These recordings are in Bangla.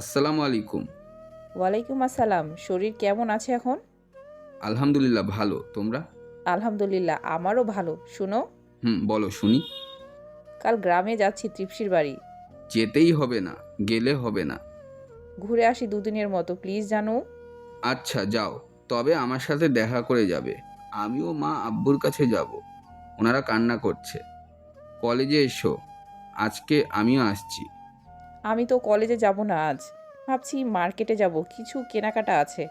আসসালামু আলাইকুম। ওয়ালাইকুম আসসালাম। শরীর কেমন আছে এখন? আলহামদুলিল্লাহ ভালো। তোমরা? আলহামদুলিল্লাহ, আমারও ভালো। শুনো, বলো শুনি। কাল গ্রামে যাচ্ছি তৃপ্সির বাড়ি। যেতেই হবে না, গেলে হবে না। ঘুরে আসি দুদিনের মতো, প্লিজ জানু। আচ্ছা যাও, তবে আমার সাথে দেখা করে যাবে। আমিও মা আব্বুর কাছে যাব। ওনারা কান্না করছে। কলেজে এসো, আজকে আমিও আসছি। আমি তো কলেজে যাব না আজ। ভাবছি মার্কেটে যাব, কিছু কেনাকাটা আছে।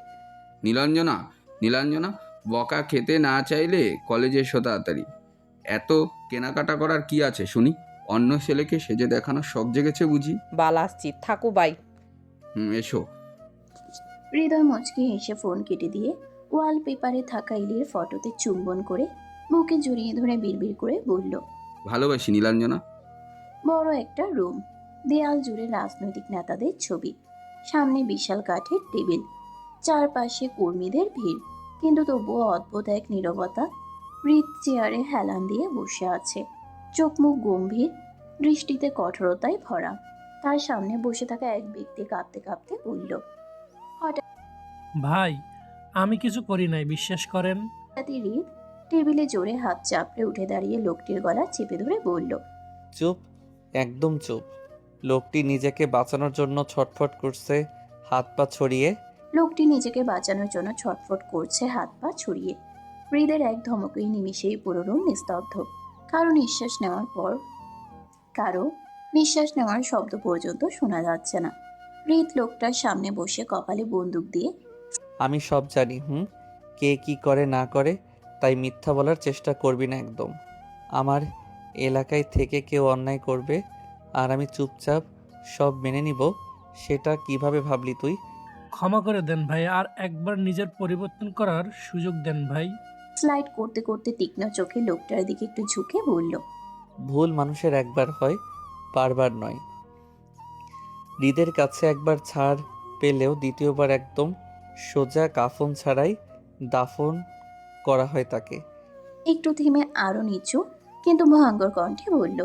নীলাঞ্জনা, নীলাঞ্জনা, বকা খেতে না চাইলে কলেজে এসো তাড়াতাড়ি। এত কেনাকাটা করার কি আছে শুনি? অন্য ছেলেকে সেজে দেখানোর শখ জেগেছে বুঝি? বাল আসছি, থাকো, বাই। এসো। হৃদয় মুচকি হেসে ফোন কেটে দিয়ে ওয়ালপেপারে থাকা ইলির ফটোতে চুম্বন করে বুকে জড়িয়ে ধরে বিড়বিড় করে বলল, ভালোবাসি নীলাঞ্জনা। বড় একটা রুম, দেয়াল জুড়ে রাজনৈতিক নেতাদের ছবি, সামনে বিশাল কাঠের টেবিল, চারপাশে কর্মীদের ভিড়, কিন্তু তবুও অদ্ভুত এক নীরবতা। হৃদ চেয়ারে হেলান দিয়ে বসে আছে, চোখ মুখ গম্ভীর, দৃষ্টিতে কঠোরতায় ভরা। তার সামনে বসে থাকা এক ব্যক্তি কাঁপতে কাঁপতে বলল, ভাই, আমি কিছু করি নাই, বিশ্বাস করেন। হঠাৎই হৃদ টেবিলে জোরে হাত চাপড়ে উঠে দাঁড়িয়ে লোকটির গলা চেপে ধরে বলল, চুপ, একদম চুপ। লোকটি নিজেকে বাঁচানোর জন্য ছটফট করছে, হাত পা ছড়িয়ে। লোকটি নিজেকে বাঁচানোর জন্য ছটফট করছে হাত পা ছড়িয়ে। হৃদের এক ধমকেই নিমিষেই পুরো রুম নিস্তব্ধ। কারো নিঃশ্বাস নেওয়ার পর কারো নিঃশ্বাস নেওয়ার শব্দ পর্যন্ত শোনা যাচ্ছে না। হৃদ লোকটার সামনে বসে কপালে বন্দুক দিয়ে আমি সব জানি, কে কি করে না করে, তাই মিথ্যা বলার চেষ্টা করবি না একদম। আমার এলাকায় থেকে কেউ অন্যায় করবে আর আমি চুপচাপ সব মেনে নিব, সেটা কিভাবে ভাবলি তুই? ক্ষমা করে দেন ভাই, আর একবার নিজের পরিবর্তন করার সুযোগ দেন ভাই। স্লাইড করতে করতে তীক্ষ্ণ চোখে লোকটার দিকে একটু ঝুঁকে বলল, ভুল মানুষের একবার হয়, বারবার নয়। হৃদের কাছে একবার ছাড় পেলেও দ্বিতীয়বার একদম সোজা কাফন ছাড়াই দাফন করা হয় তাকে। একটু থেমে আরো নিচু কিন্তু ভয়ঙ্কর কণ্ঠে বলল,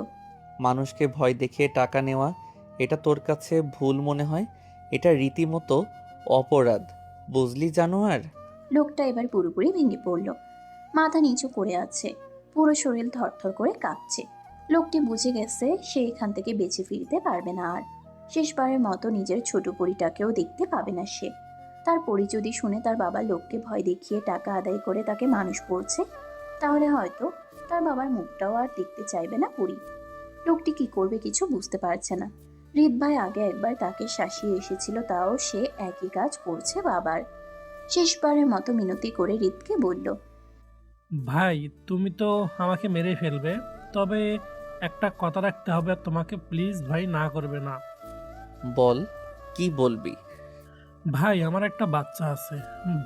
মানুষকে ভয় দেখিয়ে টাকা নেওয়া, এটা তোর কাছে ভুল মনে হয়? এটা রীতিমতো অপরাধ, বুঝলি জানোয়ার? লোকটা এবার পুরোপুরি ভেঙে পড়ল, মাথা নিচু করে আছে, পুরো শরীর থরথর করে কাঁপছে। লোকটি বুঝে গেছে সে এখান থেকে বেঁচে ফিরতে পারবে না আর। শেষবারের মতো নিজের ছোট পরিটাকেও দেখতে পাবে না সে। তার পরি যদি শুনে তার বাবা লোককে ভয় দেখিয়ে টাকা আদায় করে তাকে মানুষ করছে, তাহলে হয়তো তার বাবার মুখটাও আর দেখতে চাইবে না পরি। লোকটি কি করবে কিছু বুঝতে পারছে না। হৃদ ভাই আগে একবার তাকে শাসিয়ে এসেছিল, তাও সে একই কাজ করছে বাবার। শেষবারের মতো মিনতি করে হৃদকে বলল, ভাই, তুমি তো আমাকে মেরে ফেলবে, তবে একটা কথা রাখতে হবে, তোমাকে প্লিজ ভাই না করবে না। বল, কি বলবি? ভাই, আমার একটা বাচ্চা আছে,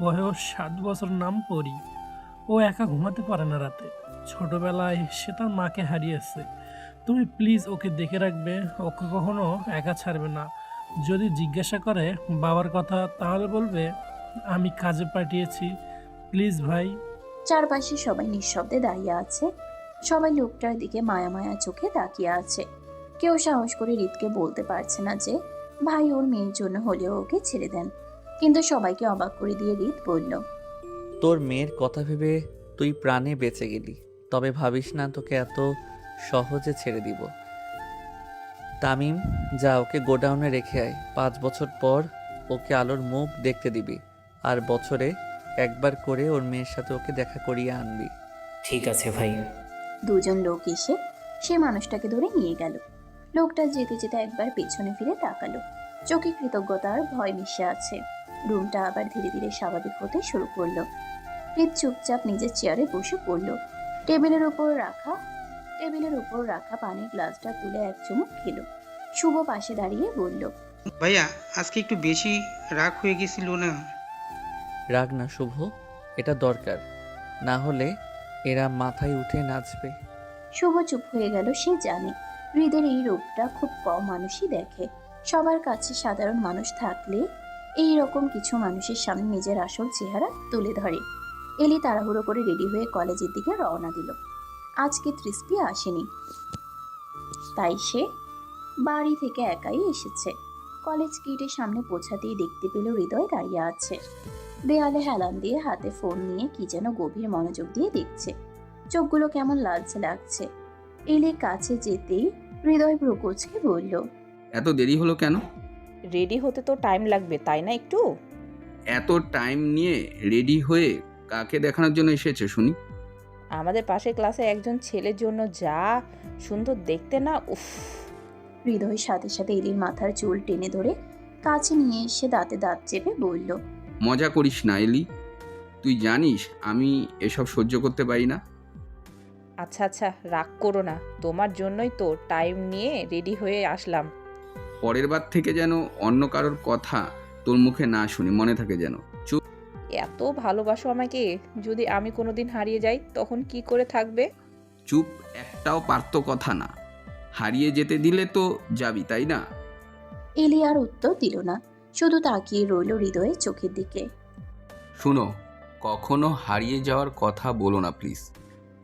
বয়স 7 বছর, নাম পরি। ও একা ঘুমাতে পারে না রাতে। ছোটবেলায় সে তার মাকে হারিয়েছে। তুমি প্লিজ ওকে দেখে রাখবে, ওকে কখনো একা ছাড়বে না। যদি জিজ্ঞাসা করে বাবার কথা, তাহলে বলবে আমি কাজে পাঠিয়েছি। প্লিজ ভাই। চারপাশে সবাই নিঃশব্দে দাঁড়িয়ে আছে, সবাই লোকটার দিকে মায়া মায়া চোখে তাকিয়ে আছে। কেউ সাহস করে হৃদকে বলতে পারছে না যে ভাই ওর মেয়ের জন্য হলেও ওকে ছেড়ে দেন। কিন্তু সবাইকে অবাক করে দিয়ে হৃদ বলল, তোর মেয়ের কথা ভেবে তুই প্রাণে বেঁচে গেলি, তবে ভাবিস না তোকে এত সহজে ছেড়ে দিব। তামিম, যা ওকে গোডাউনে রেখে আয়। 5 বছর পর ওকে আলোর মুখ দেখতে দিবি, আর বছরে একবার করে ওর মেয়ের সাথে ওকে দেখা করিয়ে আনবি। ঠিক আছে ভাই। দুজন লোক এসে সে মানুষটাকে ধরে নিয়ে গেল। লোকটা যেতে যেতে একবার পেছনে ফিরে তাকালো, চোখে কৃতজ্ঞতার ভয় মিশে আছে। রুমটা আবার ধীরে ধীরে স্বাভাবিক হতে শুরু করলো। হৃদ চুপচাপ নিজের চেয়ারে বসে পড়ল। টেবিলের উপর রাখা পানির গ্লাসটা তুলে এক চুমুক খেলো। শুভ পাশে দাঁড়িয়ে বলল, ভাইয়া, আজকে একটু বেশি রাগ হয়ে গেছিল না? রাগ না শুভ, এটা দরকার, না হলে এরা মাথায় উঠে নাচবে। শুভ চুপ হয়ে গেল। সে জানে হৃদের এই রূপটা খুব কম মানুষই দেখে। সবার কাছে সাধারণ মানুষ থাকলে এই রকম কিছু মানুষের সামনে নিজের আসল চেহারা তুলে ধরে। এলি তাড়াহুড়ো করে রেডি হয়ে কলেজের দিকে রওনা দিল। আজকে তৃপ্তি আসেনি, তাই সে বাড়ি থেকে একাই এসেছে। কলেজ গেটের সামনে পৌঁছাতেই দেখতে পেল হৃদয় দাঁড়িয়ে আছে। দেয়ালে হেলান দিয়ে হাতে ফোন নিয়ে কি যেন গভীর মনোযোগ দিয়ে দেখছে। চোখগুলো কেমন লালচে লাগছে। এলি কাছে যেতেই হৃদয় ভ্রুকুচকে বলল, এত দেরি হলো কেন? রেডি হতে তো টাইম লাগবে, তাই না একটু? এত টাইম নিয়ে রেডি হয়ে কাকে দেখানোর জন্য এসেছে শুনি? আমাদের পাশের ক্লাসে একজন ছেলের জন্য যা সুন্দর দেখতে না, উফ। হৃদয়ের সাথে সাথে এলির মাথার চুল টেনে ধরে কাছে নিয়ে এসে দাঁতে দাঁত চেপে বলল, মজা করিস না এলি, তুই জানিস আমি এসব সহ্য করতে পারি না। আচ্ছা আচ্ছা, রাগ করো না, তোমার জন্যই তো টাইম নিয়ে রেডি হয়ে আসলাম। পরের বার থেকে যেন অন্য কারোর কথা তোর মুখে না শুনি, মনে থাকে যেন। চুপ এত ভালোবাসো আমাকে, যদি আমি কোনোদিন হারিয়ে যাই তখন কি করে থাকবে? চুপ, একটাও পারত কথা না। হারিয়ে যেতে দিলে তো যাবি, তাই না? এলি আর উত্তর দিল না, শুধু তাকিয়ে রইল হৃদয়ের চোখের দিকে। শুনো, কখনো হারিয়ে যাওয়ার কথা বলো না প্লিজ।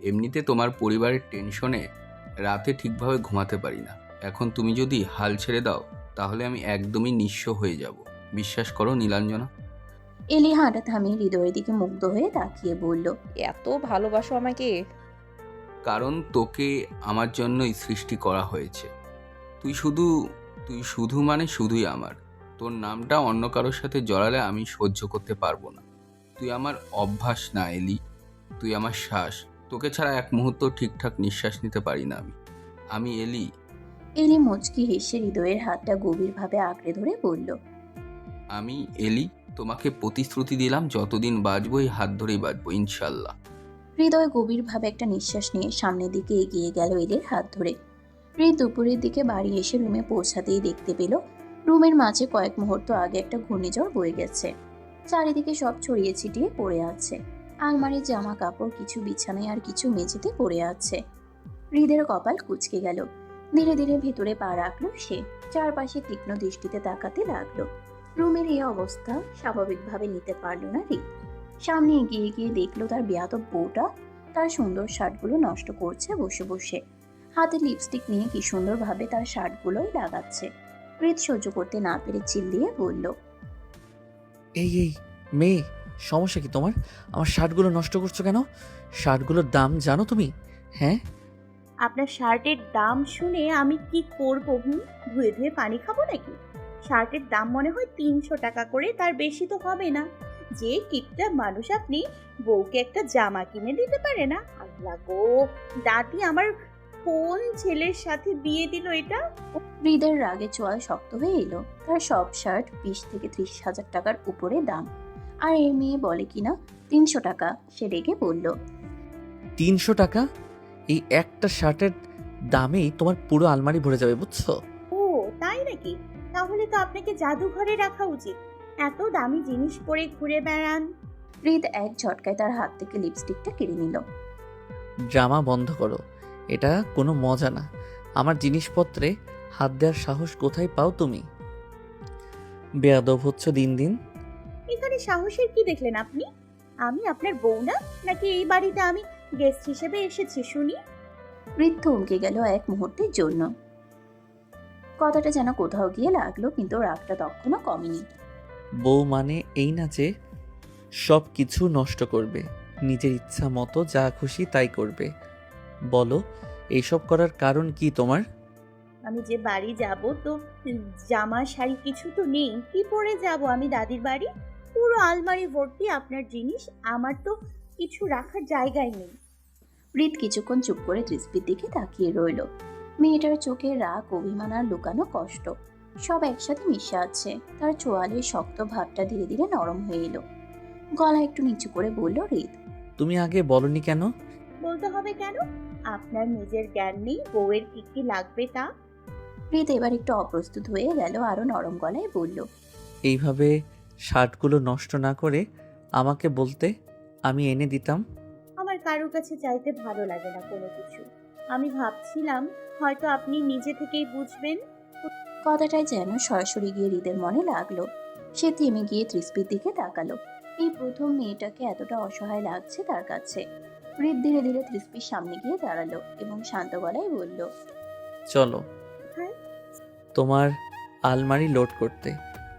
এমনিতে তোমার পরিবারের টেনশনে রাতে ঠিকভাবে ঘুমাতে পারি না। এখন তুমি যদি হাল ছেড়ে দাও তাহলে আমি একদমই নিঃস্ব হয়ে যাব। বিশ্বাস করো নীলাঞ্জনা। এলি হাঁটা থামিয়ে হৃদয়ের দিকে মুগ্ধ হয়ে তাকিয়ে বলল, এত ভালোবাসো আমাকে? কারণ তোকে আমার জন্যই সৃষ্টি করা হয়েছে। তুই শুধু মানে শুধুই আমার। তোর নামটা অন্য কারোর সাথে জড়ালে আমি সহ্য করতে পারবো না। তুই আমার অভ্যাস না এলি, তুই আমার শ্বাস। তোকে ছাড়া এক মুহূর্ত ঠিকঠাক নিঃশ্বাস নিতে পারি না আমি এলি। এলি মুচকি হেসে হৃদয়ের হাতটা গভীরভাবে আঁকড়ে ধরে বলল, আমি এলি, তোমাকে প্রতিশ্রুতি দিলাম যতদিন বাঁচবো এই হাত ধরেই বাঁচবো ইনশাল্লাহ। হৃদয় গভীরভাবে একটা নিঃশ্বাস নিয়ে সামনের দিকে এগিয়ে গেল এলির হাত ধরে। হৃদ দুপুরের দিকে বাড়ি এসে রুমে পৌঁছাতেই দেখতে পেল রুমের মাঝে কয়েক মুহূর্ত আগে একটা ঘূর্ণিঝড় বয়ে গেছে। চারিদিকে সব ছড়িয়ে ছিটিয়ে পড়ে আছে। আলমারির জামা কাপড় কিছু বিছানায় আর কিছু মেঝেতে পড়ে আছে। হৃদের কপাল কুঁচকে গেল। ধীরে ধীরে ভেতরে পা রাখলো সে। চারপাশে তীক্ষ্ণ দৃষ্টিতে তাকাতে লাগলো। রুমের এই অবস্থা স্বাভাবিকভাবে নিতে পারল না হৃদ। সামনে এগিয়ে গিয়ে দেখলো তার বেয়াদব বউটা তার সুন্দর শার্টগুলো নষ্ট করছে বসে বসে। হাতে লিপস্টিক নিয়ে কি সুন্দরভাবে তার শার্টগুলোই লাগাচ্ছে। হৃদ সহ্য করতে না পেরে চিল্লিয়ে বলল, এই এই মেয়ে, সমস্যা কি তোমার? আমার শার্টগুলো নষ্ট করছো কেন? শার্টগুলোর দাম জানো তুমি? হ্যাঁ, আপনার শার্টের দাম শুনে আমি কি করবো? ধুয়ে ধুয়ে পানি খাবো নাকি? শার্টের দাম মনে হয় 300 টাকা করে, তার বেশি তো হবে না। যে কিপটা মানুষ আপনি, বউকে একটা জামা কিনে দিতে পারে না? আল্লাহ গো, দাদি আমার কোন ছেলের সাথে বিয়ে দিল এটা? হৃদের রাগে চোয়াল শক্ত হয়ে এলো। তার সব শার্ট 20 থেকে 30,000 টাকার উপরে দাম। আর এই মেয়ে বলে কিনা 300 টাকা। সে রেগে বলল, 300 টাকা? এই একটা শার্টের দামেই তোমার পুরো আলমারি ভরে যাবে, বুঝছো? ও তাই নাকি? তাহলে তো আপনাকে জাদুঘরে রাখা উচিত। এত দামি জিনিস পরে ঘুরে বেড়ান। হৃদ এক ঝটকায় তার হাত থেকে লিপস্টিকটা কেড়ে নিল। ড্রামা বন্ধ করো, এটা কোনো মজা না। আমার জিনিসপত্রে হাত দেওয়ার সাহস কোথায় পাও তুমি? বেয়াদব হচ্ছ দিন দিন। এখানে সাহসের কি দেখলেন আপনি? আমি আপনার বউ না, নাকি এই বাড়িতে আমি গেস্ট হিসেবে এসেছি শুনি? হৃদ থমকে গেল এক মুহূর্তের জন্য। কথাটা যেন কোথাও গিয়ে লাগলো, কিন্তু রাগটা তখনও কমেনি। বউ মানে এই না যে সব কিছু নষ্ট করবে, নিজের ইচ্ছা মতো যা খুশি তাই করবে। বলো, এইসব করার কারণ কি তোমার? আমি যে বাড়ি যাব তো জামা শাড়ি কিছু তো নেই, কি পরে যাব আমি দাদির বাড়ি? পুরো আলমারি ভর্তি আপনার জিনিস, আমার তো কিছু রাখার জায়গায় নেই। হৃদ কিছুক্ষণ চুপ করে তৃষ্পির দিকে তাকিয়ে রইল। মেয়েটার চোখে রাগ, অভিমান আর লুকানো কষ্ট সব একসাথে মিশে আছে। তার চোয়ালের শক্ত ভাবটা ধীরে ধীরে নরম হয়ে এলো। গলা একটু নিচু করে বলল হৃদ, তুমি আগে বলনি কেন? বলতে হবে কেন? আপনার নিজের জ্ঞান নেই বউয়ের কি কি লাগবে তা? হৃদ এবার একটু অপ্রস্তুত হয়ে গেল, আরো নরম গলায় বলল, এইভাবে শার্টগুলো নষ্ট না করে আমাকে বলতে, আমি এনে দিতাম। আমার কারো কাছে চাইতে ভালো লাগে না কোনো কিছু। আমি ভাবছিলাম হয়তো আপনি নিজে থেকেই বুঝবেন। কথাটাই যেন সরাসরি গিয়ে হৃদের মনে লাগলো। সে থেমে গিয়ে তৃষ্পির দিকে তাকালো। এই প্রথম মেয়েটাকে এতটা অসহায় লাগছে তার কাছে। হৃদ ধীরে ধীরে তৃষ্পির সামনে গিয়ে দাঁড়ালো এবং শান্ত গলায় বলল, চলো, হ্যাঁ? তোমার আলমারি লোড করতে।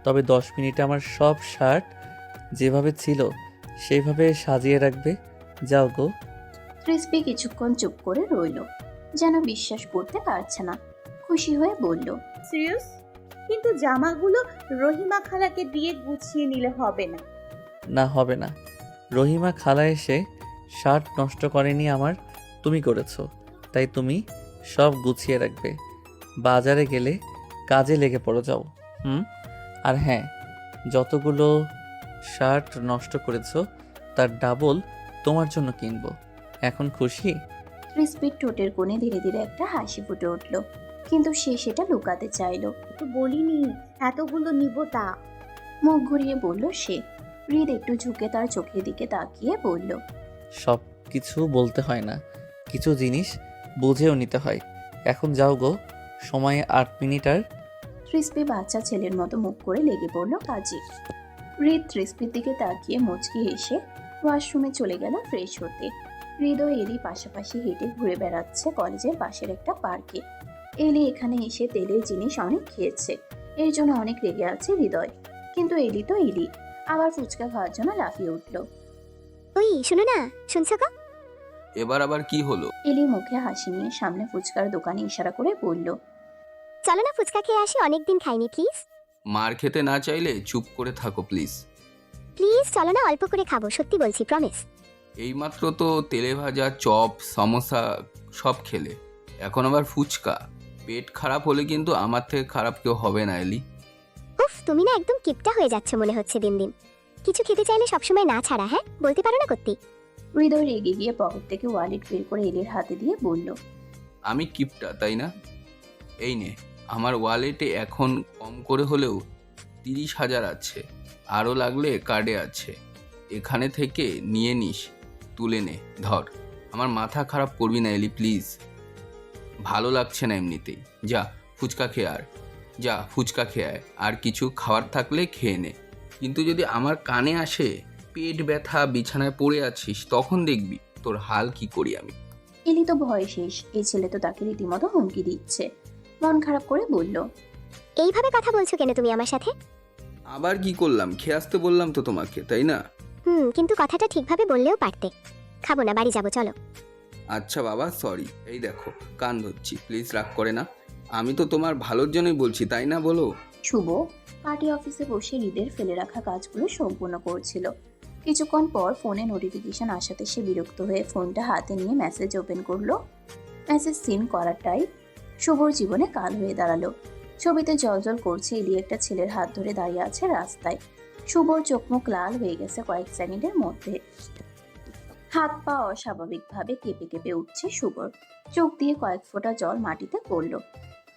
তবে 10 মিনিটে আমার সব শার্ট যেভাবে ছিল সেইভাবে সাজিয়ে রাখবে। যাও গো। ক্রিসপি কিছুক্ষণ চুপ করে রইল, যেন বিশ্বাস করতে পারছে না। খুশি হয়ে বলল, সিরিয়াস? কিন্তু জামাগুলো রহিমা খালাকে দিয়ে গুছিয়ে নিলে হবে না? না, হবে না। রহিমা খালা এসে শার্ট নষ্ট করেনি আমার, তুমি করেছো। তাই তুমি সব গুছিয়ে রাখবে। বাজারে গেলে কাজে লেগে পড়ো, যাও। আর হ্যাঁ, যতগুলো শার্ট নষ্ট করেছো তার ডাবল তোমার জন্য কিনবো। এখন খুশি? ক্রিসপির ঠোঁটের কোণে ধীরে ধীরে একটা হাসি ফুটে উঠল, কিন্তু সে সেটা লুকাতে চাইল। তো বলিনি এতগুলো নিব তা। মুখ ঘুরিয়ে বলল সে। হৃদ একটু ঝুঁকে তার চোখের দিকে তাকিয়ে বলল, সব কিছু বলতে হয় না, কিছু জিনিস বুঝেও নিতে হয়। এখন যাও গো, সময় 8 মিনিট। আর ক্রিসপি বাচ্চা ছেলের মতো মুখ করে লেগে পড়ল কাজে। হৃদ ক্রিসপির দিকে তাকিয়ে মুচকি এসে ওয়াশরুমে চলে গেল ফ্রেশ হতে। হৃদ ও এলি পাশাপাশি হেঁটে ঘুরে বেড়াচ্ছে কলেজের পাশের একটা পার্কে। এলি এখানে এসে তেলের জিনিস অনেক খেয়েছে, এর জন্য অনেক রেগে আছে হৃদয়। কিন্তু এলি তো এলি, আবার ফুচকা খাওয়ার জন্য লাফিয়ে উঠল। ওই শোনো না, শুনছো গো? এবার আবার কি হলো? এলি মুখে হাসি নিয়ে সামনে ফুচকার দোকানে ইশারা করে বলল, চলো না ফুচকা খেয়ে আসি, অনেকদিন খাইনি। প্লিজ মার খেতে না চাইলে চুপ করে থাকো প্লিজ। প্লিজ চলো না, অল্প করে খাবো, সত্যি বলছি, প্রমিস। এইমাত্র তো তেলে ভাজা, চপ, সমোসা সব খেলে, এখন আবার ফুচকা? পেট খারাপ হলে কিন্তু আমার থেকে খারাপ কেউ হবে না এলি। উফ, তুমি না একদম কিপটা হয়ে যাচ্ছ মনে হচ্ছে দিন দিন। কিছু খেতে চাইলে সবসময় না ছাড়া, হ্যাঁ, বলতে পারো না করতে। হৃদয় রেগে গিয়ে পকেট থেকে ওয়ালেট বের করে এলির হাতে দিয়ে বলল, আমি কিপটা তাই না? এই নে, আমার ওয়ালেটে এখন কম করে হলেও 30,000 আছে, আরও লাগলে কার্ডে আছে, এখানে থেকে নিয়ে নিস, তুলে নে, ধর। আমার মাথা খারাপ করবি না এলি প্লিজ, ভালো লাগছে না এমনিতেই। যা ফুচকা খেয়ে যা ফুচকা খেয়ে আয়, আর কিছু খাবার থাকলে খেয়ে নে। কিন্তু যদি আমার কানে আসে পেট ব্যথা, বিছানায় পড়ে আছিস, তখন দেখবি তোর হাল কি করি আমি। এলি তো ভয় শেষ, এই ছেলে তো তাকে রীতিমতো হুমকি দিচ্ছে। মন খারাপ করে বলল, এইভাবে কথা বলছো কেন তুমি আমার সাথে? আবার কি করলাম? খেয়ে আসতে বললাম তো তোমাকে, তাই না? কিন্তু কথাটা ঠিকভাবে বললেও পারতে। খাবো না, বাড়ি যাবো, চলো। আচ্ছা বাবা, সরি। এই দেখো কান ধরছি, প্লিজ রাগ করে না, আমি তো তোমার ভালোর জন্যই বলছি, তাই না বলো? শুভ পার্টি অফিসে বসে হৃদের ফেলে রাখা কাজগুলো সম্পূর্ণ করছিল। কিছুক্ষণ পর ফোনে নোটিফিকেশন আসাতে সে বিরক্ত হয়ে ফোনটা হাতে নিয়ে মেসেজ ওপেন করলো। মেসেজ সিন করাটাই শুভর জীবনে কাল হয়ে দাঁড়ালো। ছবিতে জলজল করছে এলি একটা ছেলের হাত ধরে দাঁড়িয়ে আছে রাস্তায়। শুভর চোখ মুখ লাল হয়ে গেছে কয়েক সেকেন্ডের মধ্যে। হাত পা অস্বাভাবিকভাবে কেঁপে কেঁপে উঠছে শুভর। চোখ দিয়ে কয়েক ফোঁটা জল মাটিতে পড়ল।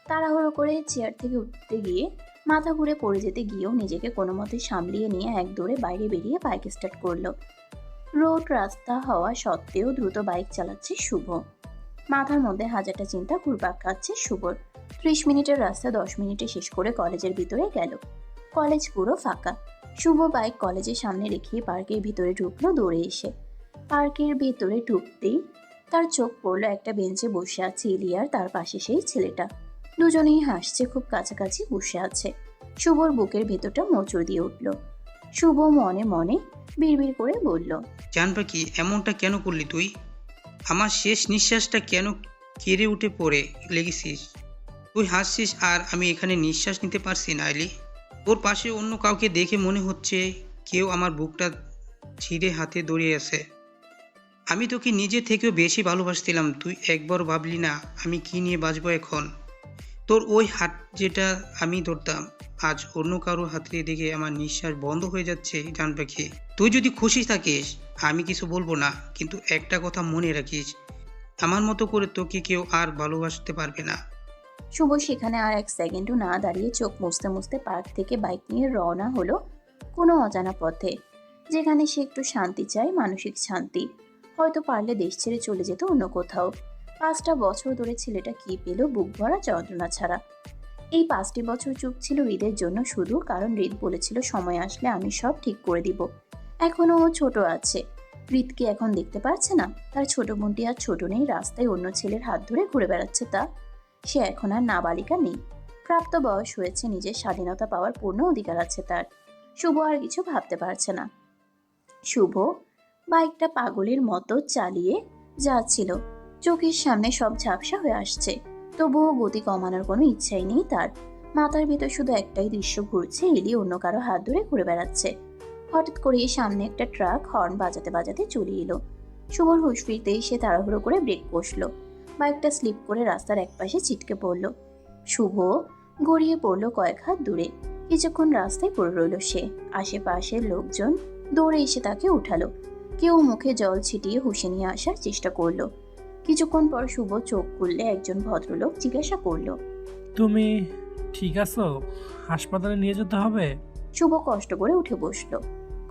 তাড়াহুড়ো করে চেয়ার থেকে উঠতে গিয়ে মাথা ঘুরে পড়ে যেতে গিয়েও নিজেকে কোনো মতে সামলিয়ে নিয়ে এক দৌড়ে বাইরে বেরিয়ে বাইক স্টার্ট করলো। রোড রাস্তা হওয়া সত্ত্বেও দ্রুত বাইক চালাচ্ছে শুভ। মাথার মধ্যে হাজারটা চিন্তা ঘুরপাক খাচ্ছে শুভর। 30 মিনিটের রাস্তা 10 মিনিটে শেষ করে কলেজের ভিতরে গেল। কলেজ পুরো ফাঁকা। শুভ বাইক কলেজের সামনে রেখে পার্কের ভিতরে ঢুকলো দৌড়ে এসে। পার্কের ভেতরে ঢুকতেই তার চোখ পড়লো একটা বেঞ্চে বসে আছে ইলিয়ার, তার পাশে সেই ছেলেটা। দুজনেই হাসছে, খুব কাছাকাছি বসে আছে। শুভর বুকের ভেতরটা মোচড় দিয়ে উঠল। শুভ মনে মনে বিড়বিড় করে বলল, জান পাখি, এমনটা কেন করলি তুই? আমার শেষ নিঃশ্বাসটা কেন কেড়ে উঠে পড়ে লেগেছিস? তুই হাসছিস আর আমি এখানে নিঃশ্বাস নিতে পারছি না এলি। ওর পাশে অন্য কাউকে দেখে মনে হচ্ছে কেউ আমার বুকটা ছিঁড়ে হাতে দড়িয়ে আছে। আমি তোকে নিজে থেকেও বেশি ভালোবাসছিলাম, তুই একবার ভাবলি না আমি কি নিয়ে বাঁচবো এখন। তোর ওই হাত যেটা আমি ধরতাম, আজ অন্য কারো হাতে দেখে আমার নিঃশ্বাস বন্ধ হয়ে যাচ্ছে। জান পাখি, তুই যদি খুশি থাকিস আমি কিছু বলবো না, কিন্তু একটা কথা মনে রাখিস, আমার মতো করে তোকে কেউ আর ভালোবাসতে পারবে না। শুভ সেখানে আর এক সেকেন্ডও না দাঁড়িয়ে চোখ মুছতে মুছতে পার্ক থেকে বাইক নিয়ে রওনা হলো কোনো অজানা পথে, যেখানে সে একটু শান্তি চায়, মানসিক শান্তি। হয়তো পারলে দেশ ছেড়ে চলে যেত অন্য কোথাও। 5টা বছর ধরে ছেলেটা কি পেল বুক ভরা যন্ত্রণা ছাড়া। এই 5টি বছর চুপ ছিল হৃদের জন্য, শুধু কারণ হৃদ বলেছিল সময় আসলে আমি সব ঠিক করে দিব। এখনো ও ছোট আছে। হৃদকে এখন দেখতে পারছে না, তার ছোট বোনটি আর ছোট নেই, রাস্তায় অন্য ছেলের হাত ধরে ঘুরে বেড়াচ্ছে তা। সে এখন আর নাবালিকা নেই, প্রাপ্ত বয়স হয়েছে, নিজের স্বাধীনতা পাওয়ার পূর্ণ অধিকার আছে তার। শুভ আর কিছু ভাবতে পারছে না। শুভ বাইকটা পাগলের মতো চালিয়ে যাচ্ছিল। চোখের সামনে সব ঝাপসা হয়ে আসছে, তবুও গতি কমানোর কোনো ইচ্ছাই নেই তার। মাথার ভিতর শুধু একটাই দৃশ্য ঘুরছে, এলি অন্য কারো হাত ধরে ঘুরে বেড়াচ্ছে। হঠাৎ করে সামনে একটা ট্রাক হর্ন বাজাতে বাজাতে চলে এলো। শুভর হুঁশ ফিরতেই সে তাড়াহুড়ো করে ব্রেক কষল। বাইকটা স্লিপ করে রাস্তার একপাশে ছিটকে পড়ল। শুভ গড়িয়ে পড়ল কয়েক হাত দূরে। কিছুক্ষণ রাস্তায় পড়ে রইল সে। আশেপাশের লোকজন দৌড়ে এসে তাকে উঠালো। কেউ মুখে জল ছিটিয়ে হুঁশে নিয়ে আসার চেষ্টা করলো। কিছুক্ষণ পর শুভ চোখ খুললে একজন ভদ্রলোক জিজ্ঞাসা করলো, তুমি ঠিক আছো? হাসপাতালে নিয়ে যেতে হবে। শুভ কষ্ট করে উঠে বসলো।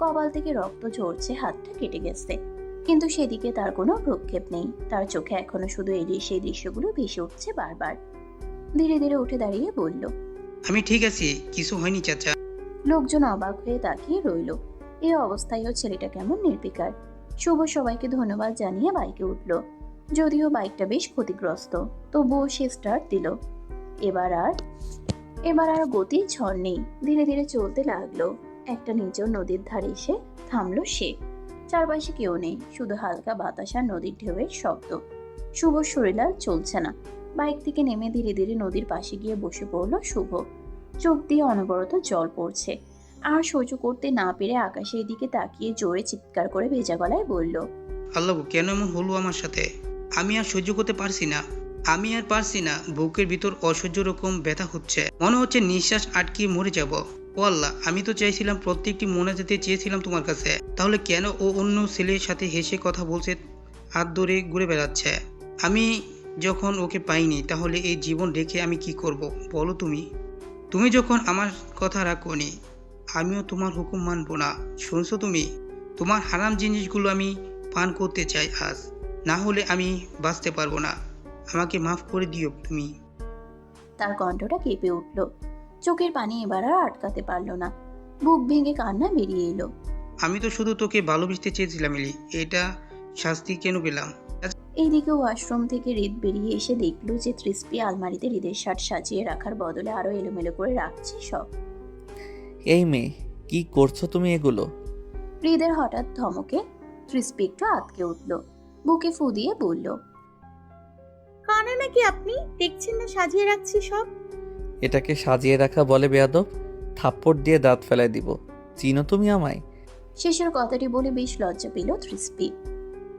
কপাল থেকে রক্ত ঝরছে, হাতটা কেটে গেছে, কিন্তু সেদিকে তার কোনো ভ্রুক্ষেপ নেই। তার চোখে এখনো শুধু এড়িয়ে সেই দৃশ্যগুলো ভেসে উঠছে বারবার। ধীরে ধীরে উঠে দাঁড়িয়ে বলল, আমি ঠিক আছি, কিছু হয়নি চাচা। লোকজন অবাক হয়ে তাকিয়ে রইল। এই অবস্থায়ও ছেলেটা কেমন নির্বিকার। শুভ সবাইকে ধন্যবাদ জানিয়ে বাইকে উঠল। যদিও বাইকটা বেশ ক্ষতিগ্রস্ত, তবুও সে স্টার্ট দিল। এবার আর গতির ঝড় নেই। ধীরে ধীরে চলতে লাগলো। একটা নিচু নদীর ধারে এসে থামলো সে। চারপাশে কেউ নেই, শুধু হালকা বাতাস আর নদীর ঢেউয়ের শব্দ। শুভ শরীর আর চলছে না। বাইক থেকে নেমে ধীরে ধীরে নদীর পাশে গিয়ে বসে পড়লো শুভ। চোখ দিয়ে অনবরত জল পড়ছে। আর সহ্য করতে না পেরে আকাশের দিকে তাকিয়ে জোরে চিৎকার করে ভেজা গলায় বলল, আল্লাহ, কেন এমন হলো আমার সাথে? আমি আর সহ্য করতে পারছি না। বুকের ভিতর অসহ্য রকম ব্যথা হচ্ছে, মনে হচ্ছে নিঃশ্বাস আটকে মরে যাব। ও আল্লাহ, আমি তো চাইছিলাম, প্রত্যেকটি মনে যেতে চেয়েছিলাম তোমার কাছে। তাহলে কেন ও অন্য ছেলের সাথে হেসে কথা বলছে, হাত ধরে ঘুরে বেড়াচ্ছে? আমি যখন ওকে পাইনি, তাহলে এই জীবন রেখে আমি কি করব বলো তুমি? তুমি যখন আমার কথা রাখোনি, আমিও তোমার হুকুম মানব না। শুনছো তুমি? তোমার হারাম জিনিসগুলো আমি পান করতে চাই আজ, না হলে আমি বাঁচতে পারবো না। আমাকে মাফ করে দিও তুমি। তার কণ্ঠটা কেঁপে উঠল। চোখের পানি এবার আর আটকাতে পারল না। বুক ভেঙে কান্না বেরিয়ে এলো। আমি তো শুধু তোকে ভালোবাসতে চেয়েছিলাম এলি, এটা শাস্তি কেন পেলাম? এইদিকে ওয়াশরুম থেকে হৃদ বেরিয়ে এসে দেখলো যে তৃষ্টি আলমারিতে হৃদের শার্ট সাজিয়ে রাখার বদলে আরো এলোমেলো করে রাখছে সব। এই মেয়ে, কি করছো তুমি এগুলো? হৃদের হঠাৎ ধমকে তৃষ্টি একটু আটকে উঠল। বুকে ফু দিয়ে বলল, কানা নাকি আপনি? দেখছেন না সাজিয়ে রাখছি সব। এটাকে সাজিয়ে রাখা বলে বেয়াদব? থাপ্পড় দিয়ে দাঁত ফেলায় দিব। চিনো তুমি আমায়? শেষের কথাটি বলে বেশ লজ্জা পেল তৃষ্টি।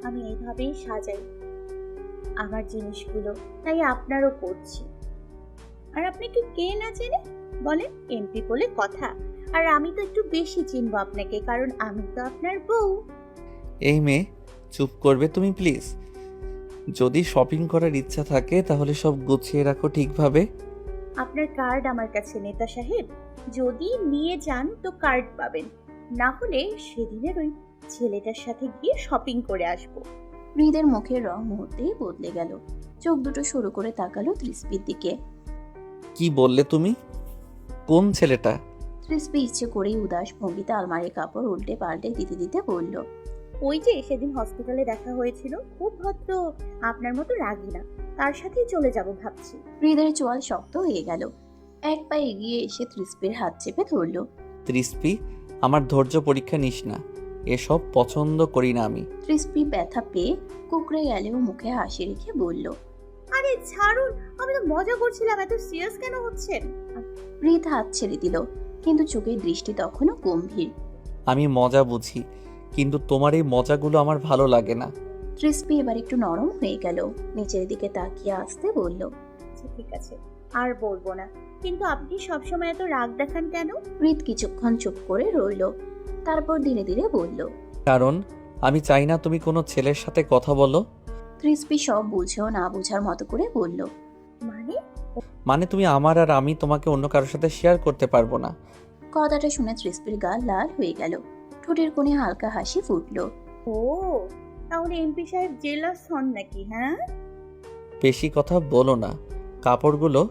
আমি এইভাবেই সাজাই আমার জিনিসগুলো, তাই আপনারও করছি। আর আপনি কি কে না চেনে বলেন? এমপি বলে কথা। আর আমি তো একটু বেশি চিনবো আপনাকে, কারণ আমি তো আপনার বউ। এই মেয়ে, চুপ করবে তুমি প্লিজ? যদি শপিং করার ইচ্ছা থাকে তাহলে সব গুছিয়ে রাখো ঠিকভাবে। আপনার কার্ড আমার কাছে নেতা সাহেব, যদি নিয়ে যান তো কার্ড পাবেন, না হলে সেদিনের ওই ছেলেটার সাথে গিয়ে শপিং করে আসবো। হৃদের মুখের রং মুহূর্তেই বদলে গেল। চোখ দুটো শুরু করে তাকালো তৃষ্টির দিকে। কি বললে তুমি? কোন ছেলেটা? তৃষ্টি ইচ্ছে করেই উদাস ভঙ্গিতে আলমারির কাপড় উল্টে পাল্টে দিতে দিতে বলল, ওই যে সেদিন হসপিটালে দেখা হয়েছিল, খুব ভদ্র, আপনার মতো রাগি না, তার সাথেই চলে যাব ভাবছি। হৃদের চোয়াল শক্ত হয়ে গেল। এক পা এগিয়ে এসে তৃষ্টির হাত চেপে ধরল। তৃষ্টি, আমার ধৈর্য পরীক্ষা নিস না। এসব পছন্দ করি না আমি। তৃষ্টি ব্যথা পেয়ে কুকড়ে গেলেও মুখে হাসি রেখে বলল, আরে ছাড়ুন, আমি তো মজা করছিলাম, এত সিরিয়াস কেন হচ্ছেন? হৃদ হাত ছেড়ে দিল, কিন্তু চোখের দৃষ্টি তখনও গম্ভীর। আমি মজা বুঝি, কিন্তু তোমার এই মজাগুলো আমার ভালো লাগে না। তৃষ্টি এবার একটু নরম হয়ে গেল। নিচের দিকে তাকিয়ে আসতে বলল, আচ্ছা ঠিক আছে, আর বলবো না, কিন্তু আপনি সবসময় এত রাগ দেখান কেন? হৃদ কিছুক্ষণ চুপ করে রইল, তারপর ধীরে ধীরে বলল, কারণ আমি চাই না তুমি কোনো ছেলের সাথে কথা বলো। তৃষ্টি সব বুঝেও না বুঝার মতো করে বলল, মানে তুমি আমার আর আমি তোমাকে অন্য কারোর সাথে শেয়ার করতে পারবো না। কথাটা শুনে তৃষ্টির গা লাল হয়ে গেল। ঠোঁটের কোণে হালকা হাসি ফুটল। ও, তাহলে এমপি সাহেব জেলাস হন নাকি? হ্যাঁ, বেশি কথা বলো না, কাপড়গুলো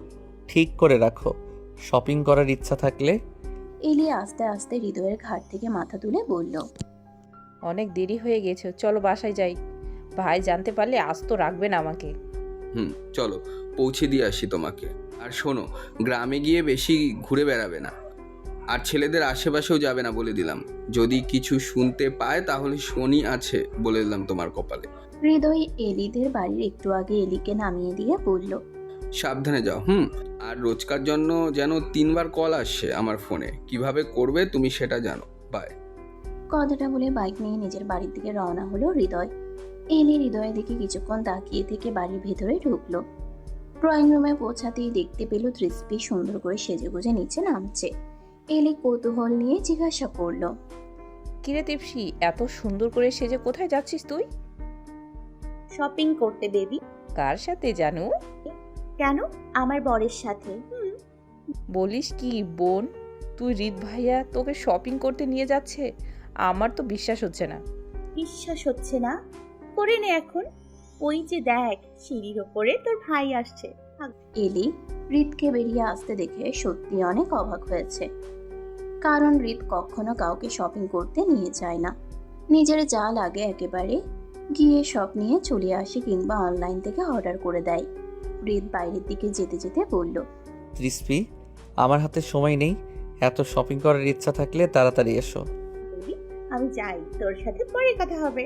ঠিক করে রাখো। শপিং করার ইচ্ছা থাকলে। এলি আস্তে আস্তে হৃদয়ের ঘাট থেকে মাথা তুলে বলল, অনেক দেরি হয়ে গেছে, চলো বাসায় যাই। ভাই জানতে পারলে আজ তো রাখবে না আমাকে। চলো পৌঁছে দিয়ে আসি তোমাকে। আর শোনো, গ্রামে গিয়ে বেশি ঘুরে বেড়াবে না, আর ছেলেদের আশেপাশেও যাবে না বলে দিলাম। যদি কিছু শুনতে পায় তাহলে শনি আছে বলে দিলাম তোমার কপালে। হৃদয় এলিদের বাড়ির একটু আগে এলিকে নামিয়ে দিয়ে বলল, সাবধানে যাও। আর রোজকার জন্য যেন 3বার কল আসছে আমার ফোনে, কিভাবে করবে তুমি সেটা জানো। বাই। কথাটা বলে বাইক নিয়ে নিজের বাড়ির দিকে রওনা হলো হৃদয়। এলি হৃদয়ের দিকে কিছুক্ষণ তাকিয়ে থেকে বাড়ির ভেতরে ঢুকলো। ড্রয়িং রুমে পৌঁছাতেই দেখতে পেল তৃষ্টি সুন্দর করে সেজেগুজে নিচে নামছে। এলি কৌতূহল নিয়ে জিজ্ঞাসা করলো, কিরে তৃপ্সি, এত সুন্দর করে সেজে কোথায় যাচ্ছিস তুই? শপিং করতে বেবি। কার সাথে জানু? কেন? আমার বরের সাথে। বলিস কি বোন, তুই রিত ভাইয়া তোকে শপিং করতে নিয়ে যাচ্ছে? আমার তো বিশ্বাস হচ্ছে না। বিশ্বাস হচ্ছে না? করে নে এখন। ওই যে দেখ, সিঁড়ির ওপরে তোর ভাই আসছে। এলি হৃদকে বেরিয়ে আসতে দেখে সত্যি অনেক অবাক হয়েছে। কারণ হৃদ কখনো কাউকে শপিং করতে নিয়ে যায় না। নিজের যা লাগে একেবারে গিয়ে সব নিয়ে চলে আসে কিংবা অনলাইন থেকে অর্ডার করে দেয়। হৃদ বাইরের দিকে যেতে যেতে বলল, তৃষ্টি, আমার হাতে সময় নেই। এত শপিং করার ইচ্ছা থাকলে তাড়াতাড়ি এসো। বেবি, আমি যাই, তোর সাথে পরে কথা হবে।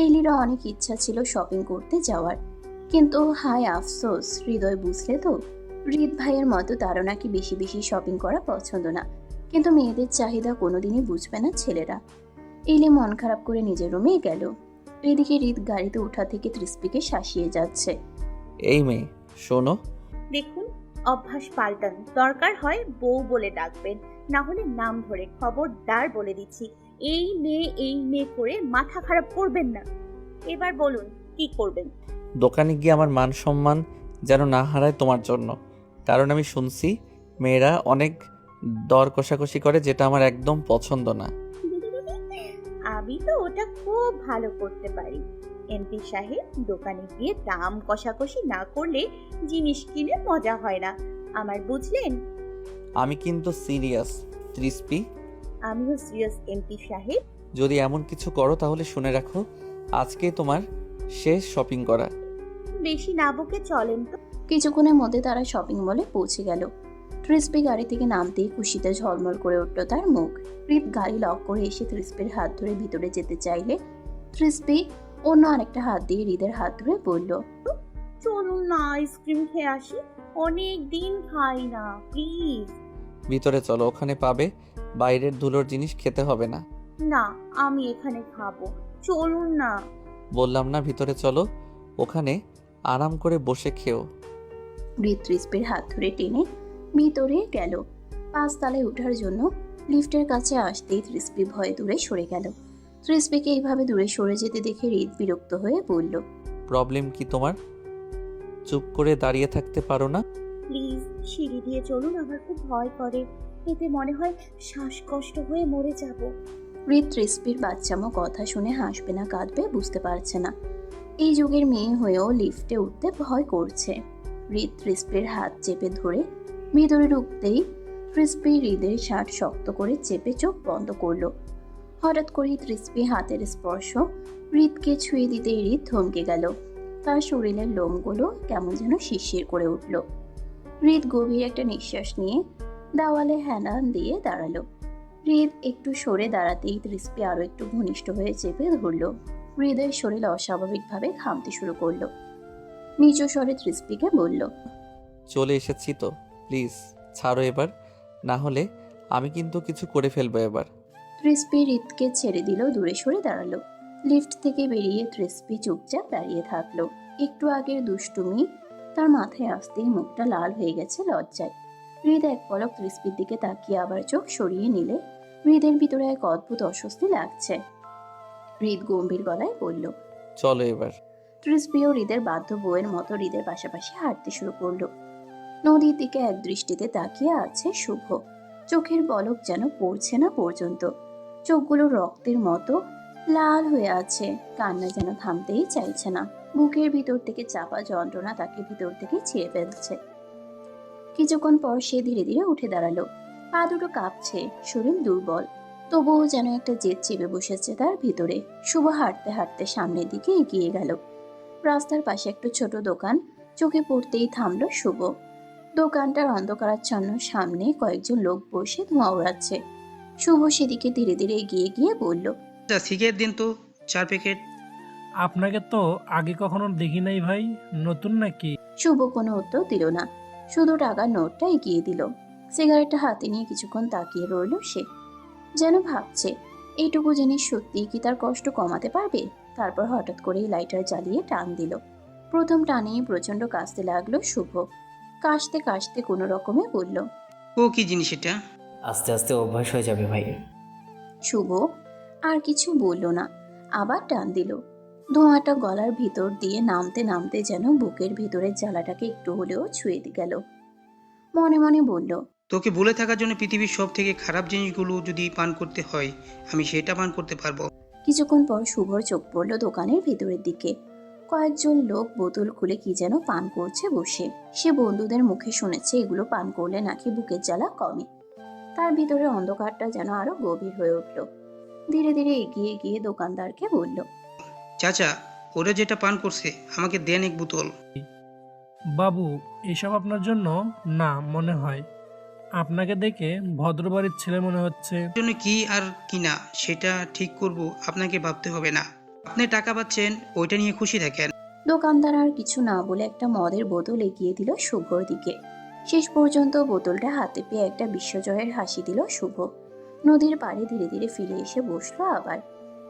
এলিরও অনেক ইচ্ছা ছিল শপিং করতে যাওয়ার, কিন্তু হায় আফসোস, হৃদয় বুঝলে তো, হৃদ ভাইয়ের মতো তারও নাকি বেশি বেশি শপিং করা পছন্দ না। কিন্তু মেয়েদের চাহিদা কোনোদিনই বুঝবে না ছেলেরা। এলি মন খারাপ করে নিজের রুমে গেল। এদিকে হৃদ গাড়িতে ওঠা থেকে তৃষ্টিকে শাসিয়ে যাচ্ছে। এই মেয়ে, শোনো। দেখুন, অভ্যাস পাল্টান। দরকার হয় বউ বলে ডাকবেন, না হলে নাম ধরে। খবরদার বলে দিচ্ছি, এই মেয়ে করে মাথা খারাপ করবেন না। এবার বলুন কি করবেন? দোকানে গিয়ে আমার মান সম্মান যেন না হারায় তোমার জন্য। কারণ আমি শুনছি মেয়েরা অনেক দর কষাকষি করে, যেটা আমার একদম পছন্দ না। আমি তো ওটা খুব ভালো করতে পারি। এমপি সাহেব, দোকানে গিয়ে দাম কষাকষি না করলে জিনিস কিনে মজা হয় না আমার, বুঝলেন? আমি কিন্তু সিরিয়াস তৃষ্টি। আমিও সিরিয়াস এমপি সাহেব। যদি এমন কিছু করো তাহলে শুনে রাখো, আজকে তোমার শেষ শপিং করা। বেশি না বকে চলেন তো। কিছুক্ষণের মধ্যে তারা শপিং মলে পৌঁছে গেল। তৃষ্টি গাড়ি থেকে নামতেই খুশিতে ঝলমল করে উঠল তার মুখ। হৃদ গাড়ি লক করে এসে তৃষ্টির হাত ধরে ভিতরে যেতে চাইলে তৃষ্টি অন্য আরেকটা হাত দিয়ে হৃদের হাত ধরে বলল, চলুন না, আইসক্রিম খেয়ে আসি। অনেক দিন খাই না, প্লিজ। ভিতরে চলো, ওখানে পাবে বাইরের ধুলোর জিনিস খেতে হবে না। না, আমি এখানে খাবো। চলুন না। বললাম না ভিতরে চলো, ওখানে আরাম করে বসে খেও। হৃদ তৃষ্টির হাত ধরে টেনে ভিতরে গেল। 5 তলায় ওঠার জন্য লিফটের কাছে আসতেই তৃষ্টি ভয়ে দূরে সরে গেল। তৃষ্টিকে এইভাবে দূরে সরে যেতে দেখে হৃদ বিরক্ত হয়ে বলল, প্রবলেম কি তোমার? চুপ করে দাঁড়িয়ে থাকতে পারো না? প্লিজ সিঁড়ি দিয়ে চলুন, আমার খুব ভয় করে। এতে মনে হয় শ্বাসকষ্ট হয়ে মরে যাব। হৃদ তৃষ্টির বাচ্চামো কথা শুনে হাসবে না কাঁদবে বুঝতে পারছে না। এই যুগের মেয়ে হয়েও লিফটে উঠতে ভয় করছে। হৃদ তৃষ্টির হাত চেপে ধরে ভিতরে ঢুকতেই তৃষ্টি হৃদের শার্ট শক্ত করে চেপে চোখ বন্ধ করলো। হঠাৎ করেই তৃষ্টি হাতের স্পর্শ হৃদকে ছুঁয়ে দিতেই হৃদ থমকে গেল। তার শরীরের লোমগুলো কেমন যেন শিরশির করে উঠল। হৃদ গভীর একটা নিঃশ্বাস নিয়ে দেওয়ালে হেলান দিয়ে দাঁড়ালো। হৃদ একটু সরে দাঁড়াতেই তৃষ্টি আরো একটু ঘনিষ্ঠ হয়ে চেপে ধরল। হৃদের শরীর অস্বাভাবিকভাবে ঘামতে শুরু করলো। নিচু স্বরে তৃষ্টিকে বলল, চলে এসেছি তো, প্লিজ ছাড়ো এবার, না হলে আমি কিন্তু কিছু করে ফেলবো এবার। তৃষ্টি হৃদকে ছেড়ে দিল, দূরে সরে দাঁড়ালো। লিফট থেকে বেরিয়ে তৃষ্টি চুপচাপ দাঁড়িয়ে থাকলো। একটু আগের দুষ্টুমি তার মাথায় আসতেই মুখটা লাল হয়ে গেছে লজ্জায়। হৃদ এক পলক তৃষ্টির দিকে তাকিয়ে আবার চোখ সরিয়ে নিলে হৃদের ভিতরে এক অদ্ভুত অস্বস্তি লাগছে। হৃদ গম্ভীর গলায় বলল, চলো এবার। তৃষ্টিও হৃদের বাধ্য বউয়ের মতো হৃদের পাশাপাশি হাঁটতে শুরু করলো। নদীর দিকে এক দৃষ্টিতে তাকিয়ে আছে শুভ। চোখের পলক যেন পড়ছে না পর্যন্ত। চোখগুলো রক্তের মতো লাল হয়ে আছে। কান্না যেন থামতেই চাইছে না। বুকের ভিতর থেকে চাপা যন্ত্রণা তাকে ভিতর থেকে ছিঁড়ে ফেলছে। কিছুক্ষণ পর সে ধীরে ধীরে উঠে দাঁড়ালো। পা দুটো কাঁপছে, শরীর দুর্বল, তবুও যেন একটা জেদ চেপে বসেছে তার ভিতরে। শুভ হাঁটতে হাঁটতে সামনের দিকে এগিয়ে গেল। রাস্তার পাশে একটা ছোট দোকান চোখে পড়তেই থামলো শুভ। দোকানটার অন্ধকারাচ্ছন্ন সামনে কয়েকজন লোক বসে ধোঁয়া ওড়াচ্ছে। শুভ সেদিকে ধীরে ধীরে এগিয়ে গিয়ে বলল, আচ্ছা সিগারেট দিন তো 4 প্যাকেট। আপনাকে তো আগে কখনো দেখি নাই ভাই, নতুন নাকি? শুভ কোনো উত্তর দিল না, শুধু টাকার নোটটা এগিয়ে দিল। সিগারেটটা হাতে নিয়ে কিছুক্ষণ তাকিয়ে রইল সে, যেন ভাবছে এইটুকু জিনিস সত্যিই কি তার কষ্ট কমাতে পারবে। তারপর হঠাৎ করেই লাইটার জ্বালিয়ে টান দিল। প্রথম টানেই প্রচন্ড কাশতে লাগলো শুভ। কাশতে কাশতে কোনো রকমে বলল, ও কি জিনিস এটা? আস্তে আস্তে অভ্যাস হয়ে যাবে ভাই। শুভ আর কিছু বলল না, আবার টান দিল। ধোঁয়াটা গলার ভিতর দিয়ে নামতে নামতে যেন বুকের ভিতরের জ্বালাটাকে একটু হলেও ছুঁয়ে গেল। মনে মনে বলল, তোকে বলে থাকার জন্য পৃথিবীর সব থেকে খারাপ জিনিসগুলো যদি পান করতে হয় আমি সেটা পান করতে পারবো। কিছুক্ষণ পর শুভর চোখ পড়ল দোকানের ভিতরের দিকে। কয়েকজন লোক বোতল খুলে কি যেন পান করছে বসে। সে বন্ধুদের মুখে শুনেছে এগুলো পান করলে নাকি বুকের জ্বালা কমে। তার ভিতরে অন্ধকারটা যেন আরো গভীর হয়ে উঠল। ধীরে ধীরে এগিয়ে গিয়ে দোকানদারকে বলল, চাচা, ওরা যেটা পান করছে আমাকে দেন এক বোতল। বাবু, এসব আপনার জন্য না মনে হয়। আপনাকে দেখে ভদ্রবাড়ির ছেলে মনে হচ্ছে। এর জন্য কি আর কি না সেটা ঠিক করব, আপনাকে ভাবতে হবে না। আপনি টাকা পাচ্ছেন, ওইটা নিয়ে খুশি থাকেন। দোকানদার আর কিছু না বলে একটা মদের বোতল এগিয়ে দিল শুভর দিকে। শেষ পর্যন্ত বোতলটা হাতে পেয়ে একটা বিশ্বজয়ের হাসি দিল শুভ। নদীর পাড়ে ধীরে ধীরে ফিরে এসে বসলো আবার।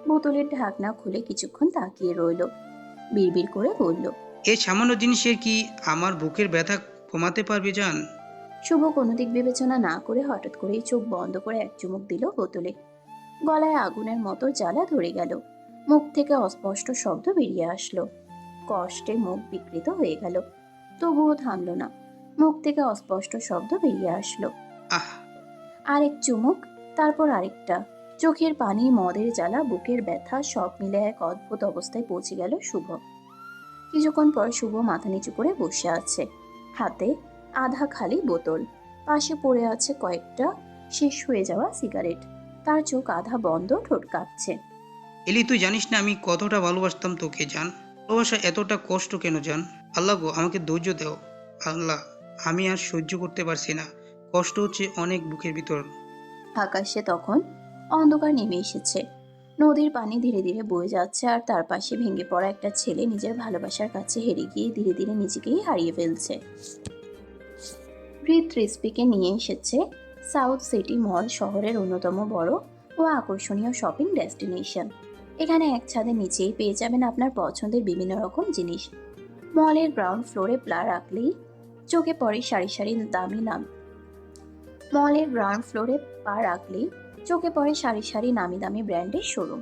বোতলের ঢাকনা খুলে কিছুক্ষণ তাকিয়ে রইল। বিড়বিড় করে বলল, এই সামান্য জিনিসের কি আমার বুকের ব্যথা কমাতে পারবে জান? শুভ কোনো দিক বিবেচনা না করে হঠাৎ করেই চোখ বন্ধ করে এক চুমুক দিল বোতলে। গলায় আগুনের মতো জ্বালা ধরে গেল। মুখ থেকে অস্পষ্ট শব্দ বেরিয়ে আসলো। কষ্টে মুখ বিকৃত হয়ে গেল, তবুও থামলো না। মুখ থেকে অস্পষ্ট শব্দ বেরিয়ে আসলো। আহ, আরেক চুমুক, তারপর আরেকটা। চোখের পানি, মদের জ্বালা, বুকের ব্যথা সব মিলে এক অদ্ভুত অবস্থায় পৌঁছে গেল শুভ। কিছুক্ষণ পর শুভ মাথা নিচু করে বসে আছে, হাতে আধা খালি বোতল, পাশে পড়ে আছে কয়েকটা শেষ হয়ে যাওয়া সিগারেট। তার চোখ আধা বন্ধ, ঠোঁট কাঁপছে। এলি তুই জানিস না আমি কতটা ভালোবাসতাম তোকে জান। ভালোবাসা এতটা কষ্ট কেন জান? আল্লাহ গো, আমাকে ধৈর্য দাও আল্লাহ, আমি আর সহ্য করতে পারছি না। কষ্ট হচ্ছে অনেক বুকের ভিতর। আকাশে তখন অন্ধকার নেমে এসেছে। নদীর পানি ধীরে ধীরে বয়ে যাচ্ছে, আর তার পাশে ভেঙে পড়া একটা ছেলে নিজের ভালোবাসার কাছে হেরে গিয়ে ধীরে ধীরে নিজেকেই হারিয়ে ফেলছে। হৃদ রিসপিকে নিয়ে এসেছে সাউথ সিটি মল, শহরের অন্যতম বড় ও আকর্ষণীয় শপিং ডেস্টিনেশন। এখানে এক ছাদের নিচেই পেয়ে যাবেন আপনার পছন্দের বিভিন্ন রকম জিনিস। মলের গ্রাউন্ড ফ্লোরে প্লা রাখলেই চোখে পড়ে সারি সারি দামি নাম মলের গ্রাউন্ড ফ্লোরে পা রাখলেই চোখে পড়ে সারি সারি নামি দামি ব্র্যান্ডের শোরুম।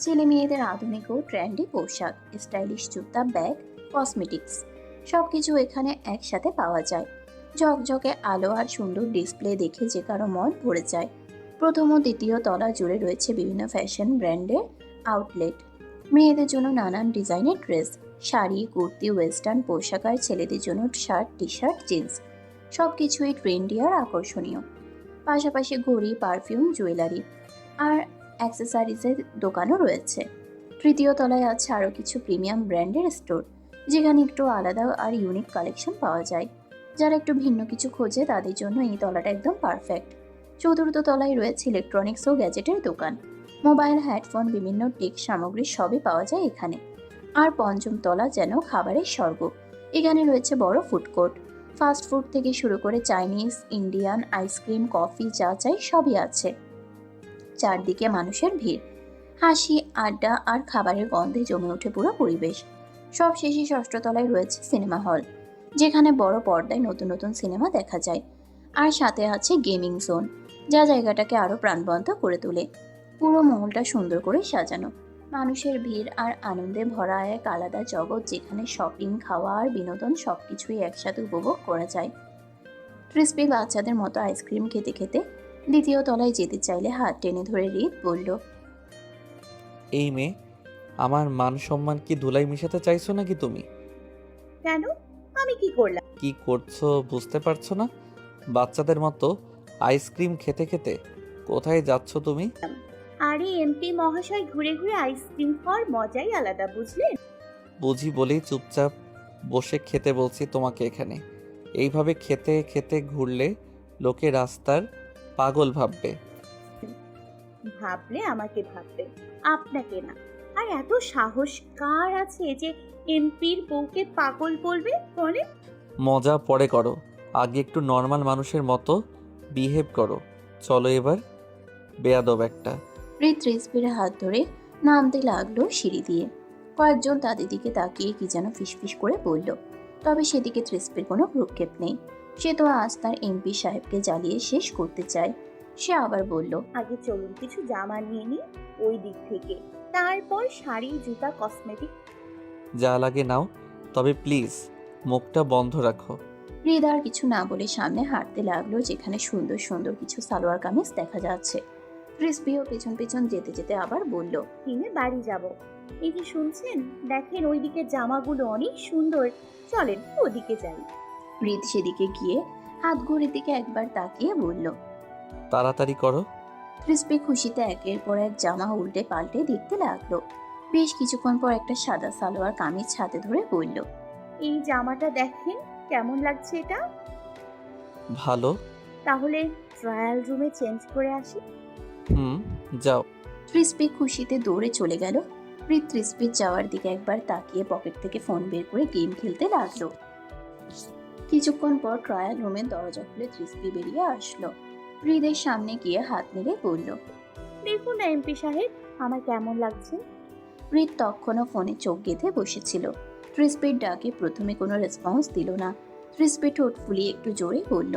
ছেলে মেয়েদের আধুনিক ও ট্রেন্ডি পোশাক, স্টাইলিশ জুতা, ব্যাগ, কসমেটিক্স সবকিছু এখানে একসাথে পাওয়া যায়। ঝকঝকে আলো আর সুন্দর ডিসপ্লে দেখে যে কারো মন ভরে যায়। প্রথম ও দ্বিতীয় তলা জুড়ে রয়েছে বিভিন্ন ফ্যাশন ব্র্যান্ডের আউটলেট। মেয়েদের জন্য নানান ডিজাইনের ড্রেস, শাড়ি, কুর্তি, ওয়েস্টার্ন পোশাক, আর ছেলেদের জন্য শার্ট, টি শার্ট, জিন্স সবকিছুই ট্রেন্ডি আর আকর্ষণীয়। পাশাপাশি ঘড়ি, পারফিউম, জুয়েলারি আর অ্যাক্সেসরিজের দোকানও রয়েছে। তৃতীয় তলায় আছে আরও কিছু প্রিমিয়াম ব্র্যান্ডের স্টোর, যেখানে একটু আলাদা আর ইউনিক কালেকশন পাওয়া যায়। যারা একটু ভিন্ন কিছু খোঁজে তাদের জন্য এই তলাটা একদম পারফেক্ট। চতুর্থ তলায় রয়েছে ইলেকট্রনিক্স ও গ্যাজেটের দোকান, মোবাইল, হেডফোন, বিভিন্ন টেক সামগ্রী সবই পাওয়া যায় এখানে। আর পঞ্চম তলা যেন খাবারের স্বর্গ। এখানে রয়েছে বড় ফুড কোর্ট, ফাস্ট ফুড থেকে শুরু করে চাইনিজ, ইন্ডিয়ান, আইসক্রিম, কফি, যা চাই সবই আছে। চারদিকে মানুষের ভিড়, হাসি, আড্ডা আর খাবারের গন্ধে জমে ওঠে পুরো পরিবেশ। সব শেষে ষষ্ঠ তলায় রয়েছে সিনেমা হল, যেখানে বড় পর্দায় নতুন নতুন সিনেমা দেখা যায়। আর সাথে আছে গেমিং জোন, যা জায়গাটাকে আরো প্রাণবন্ত করে তোলে। পুরো মহলটা সুন্দর করে সাজানো, মানুষের ভিড় আর আনন্দে ভরা এক আলাদা জগৎ, যেখানে শপিং, খাওয়া আর বিনোদন সবকিছুই একসাথে উপভোগ করা যায়। ক্রিসপি বাচ্চাদের মতো আইসক্রিম খেতে খেতে দ্বিতীয় তলায় যেতে চাইলে হাত টেনে ধরে হৃদ বলল, এই মেয়ে, আমার মান সম্মান কি ধুলাই মিশাতে চাইছো নাকি তুমি? কেন? আমি কি করলাম? কি করছো বুঝতে পারছো না? বাচ্চাদের মতো আইসক্রিম খেতে খেতে কোথায় যাচ্ছ তুমি? আরে এমপি মহাশয়, ঘুরে ঘুরে আইসক্রিম খাওয়ার মজাই আলাদা, বুঝলেন? বুঝি বলেই চুপচাপ বসে খেতে বলছি তোমাকে এখানে। এইভাবে খেতে খেতে ঘুরলে লোকে রাস্তার পাগল ভাববে। ভাবলে আমাকে ভাববে, আপনাকে না। আর এত সাহস কার আছে যে এমপির বউকে পাগল বলবে বলে? মজা পরে করো, আগে একটু নর্মাল মানুষের মতো বিহেভ করো। চলো এবার, বেয়াদব একটা। হৃদ রেসপির হাত ধরে নামতে লাগলো সিঁড়ি দিয়ে। কয়েকজন তাদের দিকে তাকিয়ে কি যেন ফিসফিস করে বলল, তবে সেদিকে ত্রিস্পির কোনো ভ্রুক্ষেপ নেই। সে তো আজ তার এমপি সাহেবকে জ্বালিয়ে শেষ করতে চায়। সে আবার বলল, আগে চলুন কিছু জামা নিয়ে নিই ওই দিক থেকে, তারপর শাড়ি, জুতা, কসমেটিক। যা লাগে নাও, তবে প্লিজ মুখটা বন্ধ রাখো। হৃদ আর কিছু না বলে সামনে হাঁটতে লাগলো, যেখানে সুন্দর সুন্দর কিছু সালোয়ার কামিজ দেখা যাচ্ছে। ক্রিসপিও পেছন পেছন যেতে যেতে আবার বলল, কিনে বাড়ি যাব। এই যে শুনছেন, দেখেন ওইদিকে জামাগুলো অনেক সুন্দর, চলেন ওদিকে যাই। হৃদ সেদিকে গিয়ে হাত ঘড়ির দিকে একবার তাকিয়ে বলল। তাড়াতাড়ি করো। ক্রিসপি খুশিতে একের পর এক জামা উল্টে পাল্টে দেখতে লাগলো। বেশ কিছুক্ষণ পর একটা সাদা সালোয়ার কামিজ হাতে ধরে বলল, এই জামাটা দেখেন কেমন লাগছে এটা। ভালো। তাহলে ট্রায়াল রুমে চেঞ্জ করে আসি। যাও। ক্রিসপি খুশিতে দৌড়ে চলে গেল। হৃদ ক্রিসপির যাওয়ার দিকে একবার তাকিয়ে পকেট থেকে ফোন বের করে গেম খেলতে লাগলো। কিছুক্ষণ পর ট্রায়াল রুমের দরজা খুলে ক্রিসপি বেরিয়ে আসলো। হৃদের সামনে গিয়ে হাত নেড়ে বলল, দেখুন না এমপি সাহেব, আমার কেমন লাগছে। হৃদ তখনও ফোনে চোখ গেঁথে বসেছিল। ক্রিসপির ডাকে প্রথমে কোনো রেসপন্স দিল না। ক্রিসপি ঠোঁট ফুলিয়ে একটু জোরে বলল,